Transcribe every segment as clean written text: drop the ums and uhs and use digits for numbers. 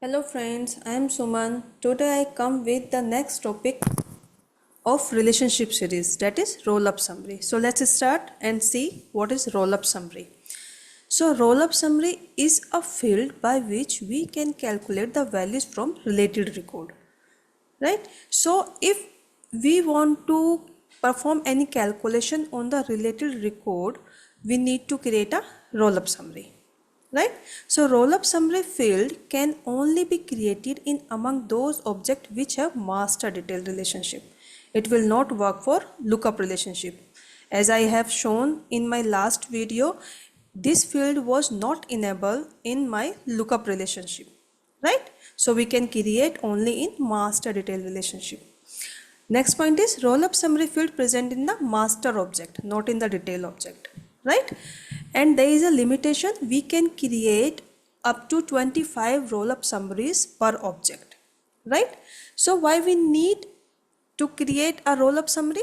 Hello friends, I am Suman. Today I come with the next topic of relationship series, that is roll up summary. So let's start and see what is roll up summary. So roll up summary is a field by which we can calculate the values from related record, right? So if we want to perform any calculation on the related record, we need to create a roll up summary, right? So roll up summary field can only be created in among those objects which have master detail relationship. It will not work for lookup relationship. As I have shown in my last video, this field was not enabled in my lookup relationship, right? So we can create only in master detail relationship. Next point is roll up summary field present in the master object, not in the detail object, right? And there is a limitation, we can create up to 25 roll up summaries per object, right? So why we need to create a roll up summary?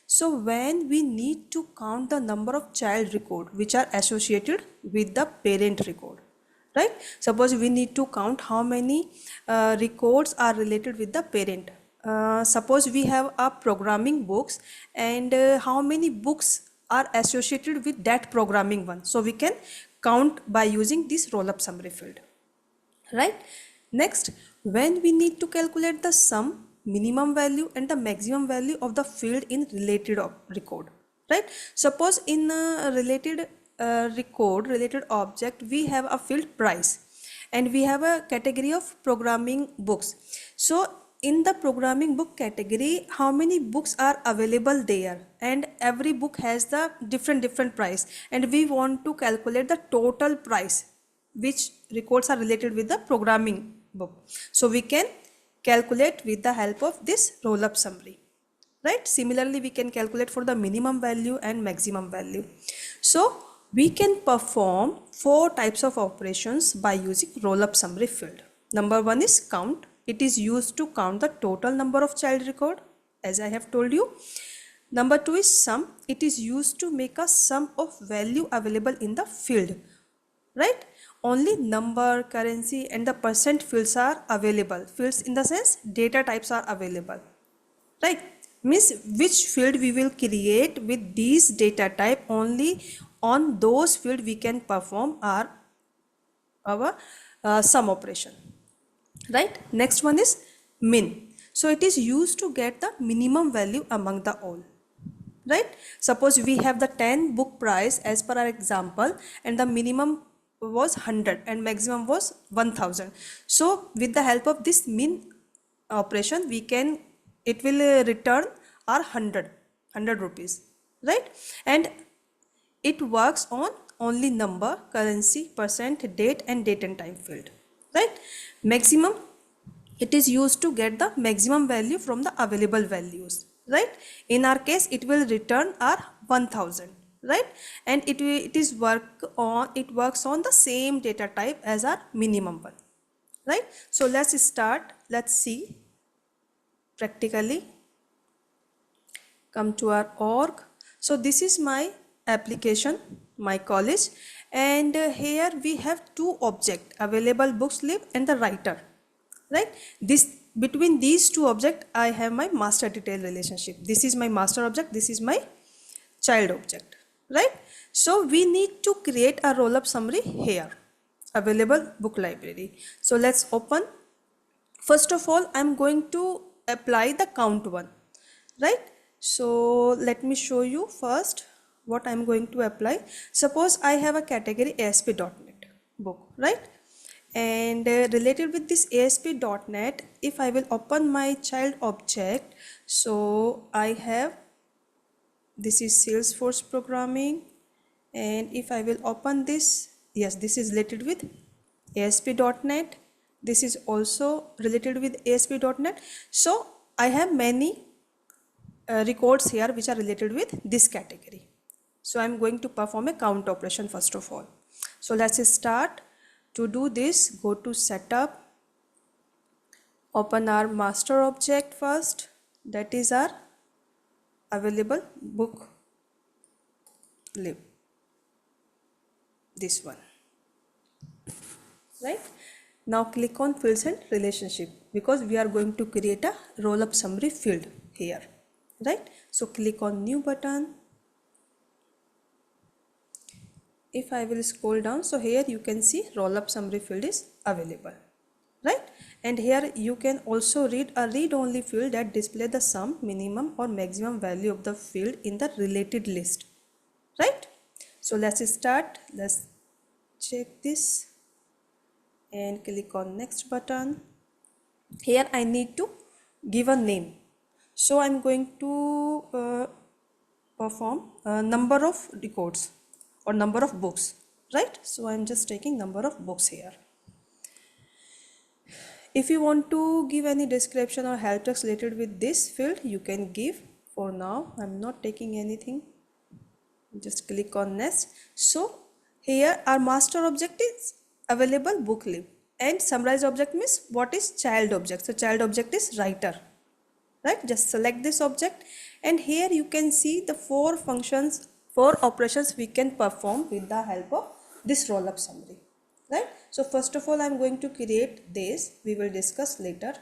So when we need to count the number of child record which are associated with the parent record, right? Suppose we need to count how many records are related with the parent. Suppose we have a programming books and how many books are associated with that programming one. So we can count by using this roll up summary field, right? Next, when we need to calculate the sum, minimum value and the maximum value of the field in related record, right? Suppose in a related related object, we have a field price and we have a category of programming books. So in the programming book category, how many books are available there, and every book has the different price, and we want to calculate the total price which records are related with the programming book. So we can calculate with the help of this roll up summary, right? Similarly, we can calculate for the minimum value and maximum value. So we can perform four types of operations by using roll up summary field. Number one is count. It is used to count the total number of child record, as I have told you. Number two is sum. It is used to make a sum of value available in the field, right? Only number, currency and the percent fields are available. Fields in the sense data types are available, right? Means which field we will create with these data type, only on those field we can perform our sum operation, right? Next one is min. So it is used to get the minimum value among the all, right? Suppose we have the 10 book price as per our example, and the minimum was 100 and maximum was 1000. So with the help of this min operation, we can, it will return our 100 rupees, right? And it works on only number, currency, percent, date and date and time field, right? Maximum, it is used to get the maximum value from the available values, right? In our case, it will return our 1000, right? And it works on the same data type as our minimum one, right? So let's start. Let's see practically. Come to our org. So this is my application, my college, and here we have two objects, available books lib and the writer, right? This, between these two objects I have my master detail relationship. This is my master object, this is my child object, right? So we need to create a roll up summary here, available book library. So let's open. First of all, I'm going to apply the count one, right? So let me show you first what I'm going to apply. Suppose I have a category ASP.NET book, right? And related with this ASP.NET, if I will open my child object, so I have, this is Salesforce programming, and if I will open this, yes, this is related with ASP.NET. This is also related with ASP.NET. So I have many records here which are related with this category. So I'm going to perform a count operation first of all. So let's start. To do this, go to setup, open our master object first, that is our available book lib, this one, right? Now click on fields and relationship, because we are going to create a roll up summary field here, right? So click on new button. If I will scroll down, so here you can see roll up summary field is available, right? And here you can also read a read only field that display the sum, minimum or maximum value of the field in the related list, right? So let's start. Let's check this and click on next button. Here I need to give a name, so I'm going to perform a number of records or number of books, right? So I'm just taking number of books here. If you want to give any description or help text related with this field, you can give. For now I'm not taking anything, just click on next. So here our master object is available book lib, and summarize object means what is child object. So child object is writer, right? Just select this object, and here you can see the four operations we can perform with the help of this roll up summary, right? So first of all I'm going to create this. We will discuss later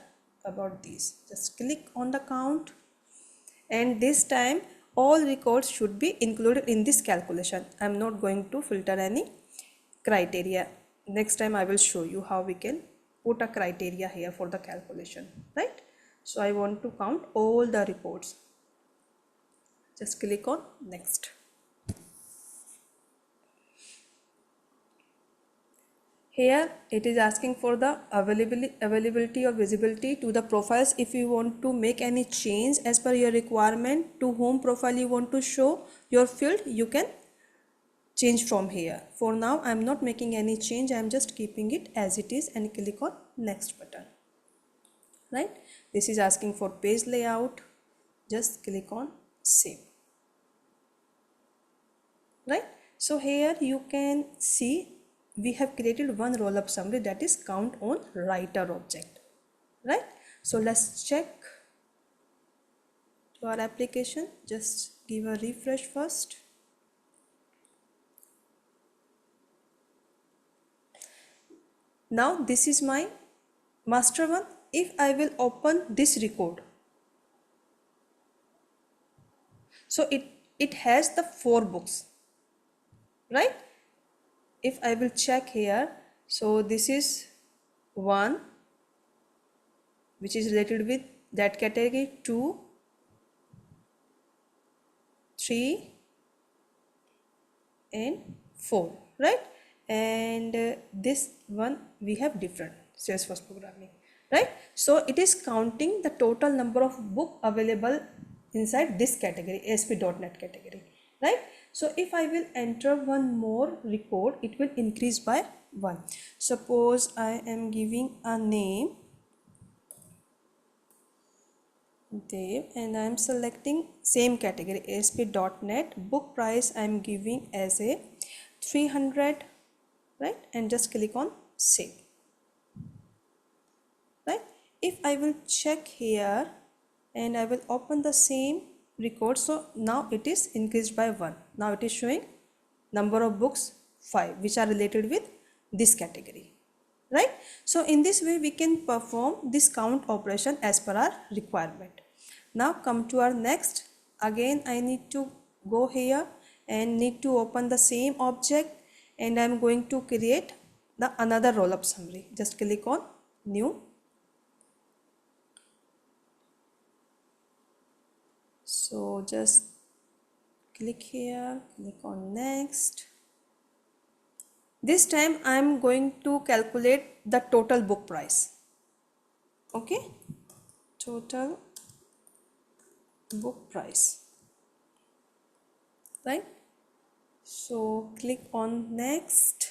about these. Just click on the count, and this time all records should be included in this calculation. I'm not going to filter any criteria. Next time I will show you how we can put a criteria here for the calculation, right? So I want to count all the reports. Just click on next. Here it is asking for the availability or visibility to the profiles. If you want to make any change as per your requirement to whom profile you want to show your field, you can change from here. For now I'm not making any change, I'm just keeping it as it is, and click on next button, right? This is asking for page layout. Just click on save, right? So here you can see we have created one roll up summary, that is count on writer object, right? So let's check to our application. Just give a refresh first. Now this is my master one. If I will open this record, so it has the 4 books, right? If I will check here, so this is 1 which is related with that category, 2, 3 and 4, right? And this one we have different Salesforce programming, right? So it is counting the total number of book available inside this category, ASP.NET category, right? So if I will enter one more record, it will increase by 1. Suppose I am giving a name Dev, and I am selecting same category, ASP.NET. Book price I am giving as a 300, right? And just click on save, right? If I will check here and I will open the same record, so now it is increased by 1. Now it is showing number of books 5 which are related with this category, right? So in this way we can perform this count operation as per our requirement. Now come to our next. Again I need to go here and need to open the same object, and I am going to create the another roll up summary. Just click on new. So just click here, click on next. This time I am going to calculate the total book price. Okay, total book price, right? So click on next.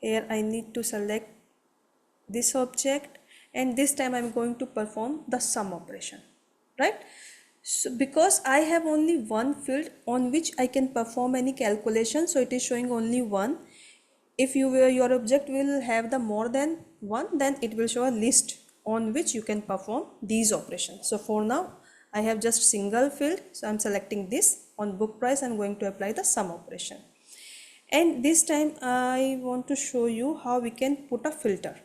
Here I need to select this object, and this time I am going to perform the sum operation, right? So because I have only one field on which I can perform any calculation, so it is showing only one. If your object will have the more than one, then it will show a list on which you can perform these operations. So for now I have just single field, so I'm selecting this. On book price I'm going to apply the sum operation, And this time I want to show you how we can put a filter,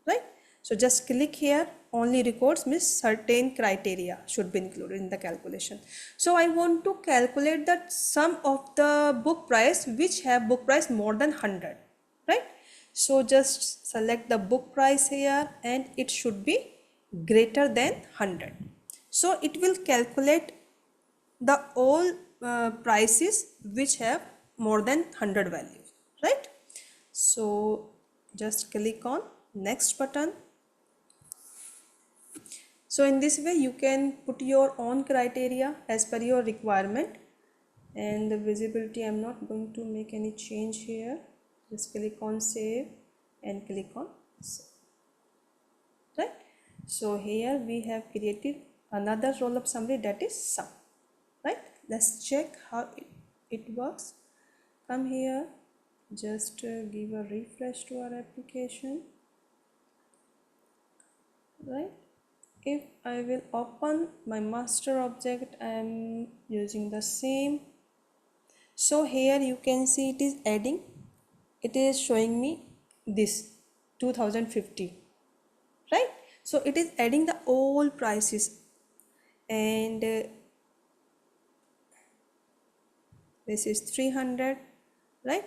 right? So just click here, only records means certain criteria should be included in the calculation. So I want to calculate the sum of the book price which have book price more than 100, right? So just select the book price here and it should be greater than 100. So it will calculate the all prices which have more than 100 values, right? So just click on next button. So in this way you can put your own criteria as per your requirement, and the visibility I'm not going to make any change here. Just click on save and click on save, right? So here we have created another roll-up summary, that is sum, right? Let's check how it works. Come here, just give a refresh to our application, right? If I will open my master object, I am using the same. So here you can see it is adding, it is showing me this 2050, right? So it is adding the all prices, and this is 300, right?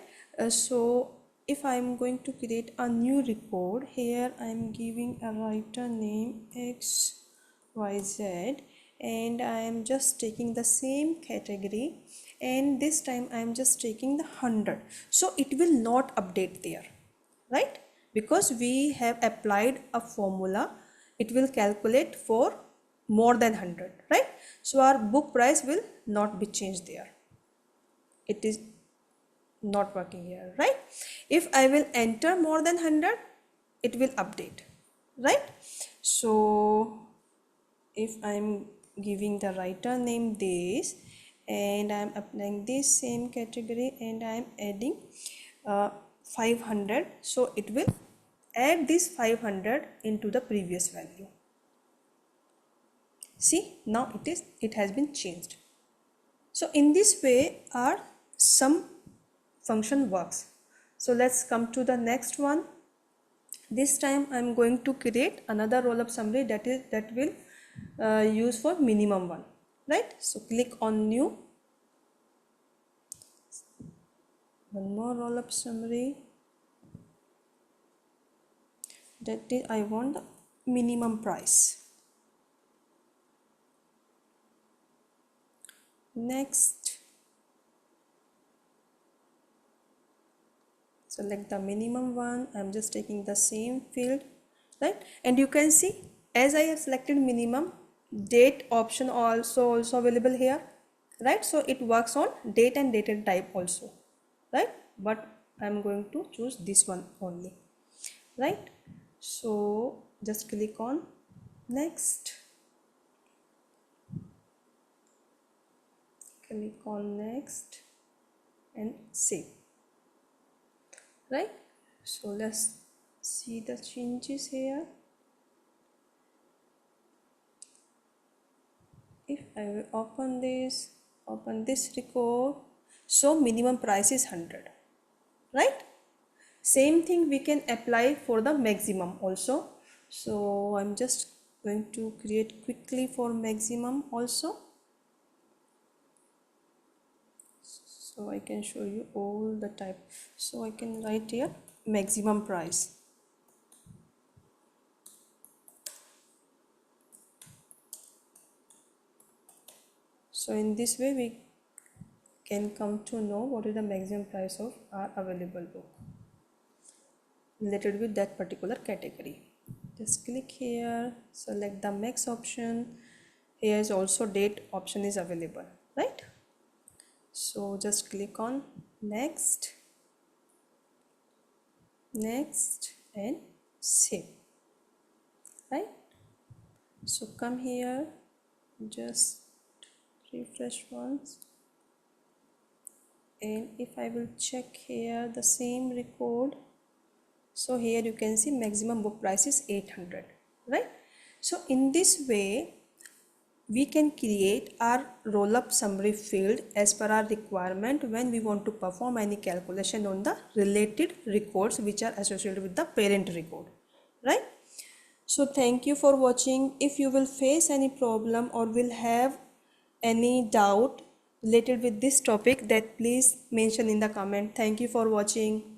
So if I am going to create a new record, here I am giving a writer name XYZ, and I am just taking the same category, and this time I am just taking the 100. So it will not update there, right? Because we have applied a formula, it will calculate for more than 100, right? So our book price will not be changed there. It is not working here, right? If I will enter more than 100, it will update, right? So if I'm giving the writer name this, and I'm applying this same category, and I'm adding 500, so it will add this 500 into the previous value. See, now it has been changed. So in this way our sum function works. So let's come to the next one. This time I'm going to create another roll-up summary that will use for minimum one, right? So click on new, one more roll-up summary, that is I want the minimum price. Next, select the minimum one. I'm just taking the same field, right? And you can see as I have selected minimum, date option also available here, right? So it works on date and dated type also, right? But I'm going to choose this one only, right? So just click on next, click on next and save, right? So let's see the changes here. If I will open this record, so minimum price is 100, right? Same thing we can apply for the maximum also. So I'm just going to create quickly for maximum also, so I can show you all the type. So I can write here maximum price. So in this way we can come to know what is the maximum price of our available book related with that particular category. Just click here, select the max option. Here is also date option is available, right? So just click on next, next and save, right? So come here, just refresh once, and if I will check here the same record, so here you can see maximum book price is 800, right? So in this way we can create our roll-up summary field as per our requirement when we want to perform any calculation on the related records which are associated with the parent record, right? So thank you for watching. If you will face any problem or will have any doubt related with this topic, that please mention in the comment. Thank you for watching.